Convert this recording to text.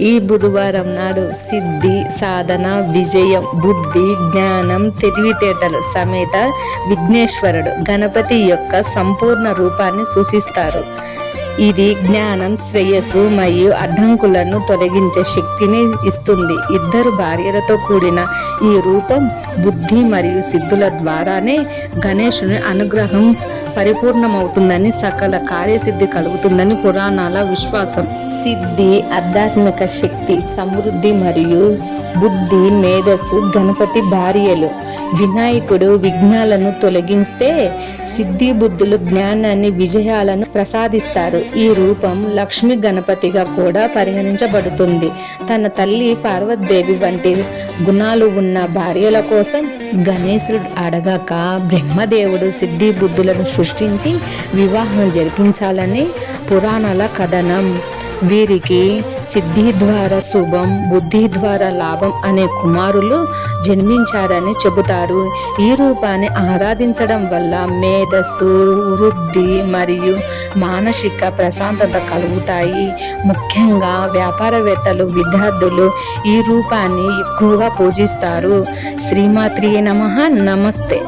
ఈ బుధవారం నాడు సిద్ధి, సాధన, విజయం, బుద్ధి, జ్ఞానం, తెలివితేటలు సమేత విఘ్నేశ్వరుడు గణపతి యొక్క సంపూర్ణ రూపాన్ని సూచిస్తారు. ఇది జ్ఞానం, శ్రేయస్సు మరియు అడ్డంకులను తొలగించే శక్తిని ఇస్తుంది. ఇద్దరు భార్యలతో కూడిన ఈ రూపం బుద్ధి మరియు సిద్ధుల ద్వారానే గణేశుని అనుగ్రహం పరిపూర్ణమవుతుందని, సకల కార్యసిద్ధి కలుగుతుందని పురాణాల విశ్వాసం. సిద్ధి ఆధ్యాత్మిక శక్తి, సమృద్ధి మరియు బుద్ధి, మేధస్సు గణపతి భార్యలు. వినాయకుడు విఘ్నాలను తొలగిస్తే సిద్ధి బుద్ధులు జ్ఞానాన్ని, విజయాలను ప్రసాదిస్తారు. ఈ రూపం లక్ష్మీ గణపతిగా కూడా పరిగణించబడుతుంది. తన తల్లి పార్వతీదేవి వంటి గుణాలు ఉన్న భార్యల కోసం గణేశుడు అడగక బ్రహ్మదేవుడు సిద్ధి బుద్ధులను సృష్టించి వివాహం జరిపించాలని పురాణాల కథనం. వీరికి సిద్ధి ద్వారా శుభం, బుద్ధి ద్వారా లాభం అనే కుమారులు జన్మించారని చెబుతారు. ఈ రూపాన్ని ఆరాధించడం వల్ల మేధస్సు, వృద్ధి మరియు మానసిక ప్రశాంతత కలుగుతాయి. ముఖ్యంగా వ్యాపారవేత్తలు, విద్యార్థులు ఈ రూపాన్ని ఎక్కువగా పూజిస్తారు. శ్రీమాత్రియే నమః. నమస్తే.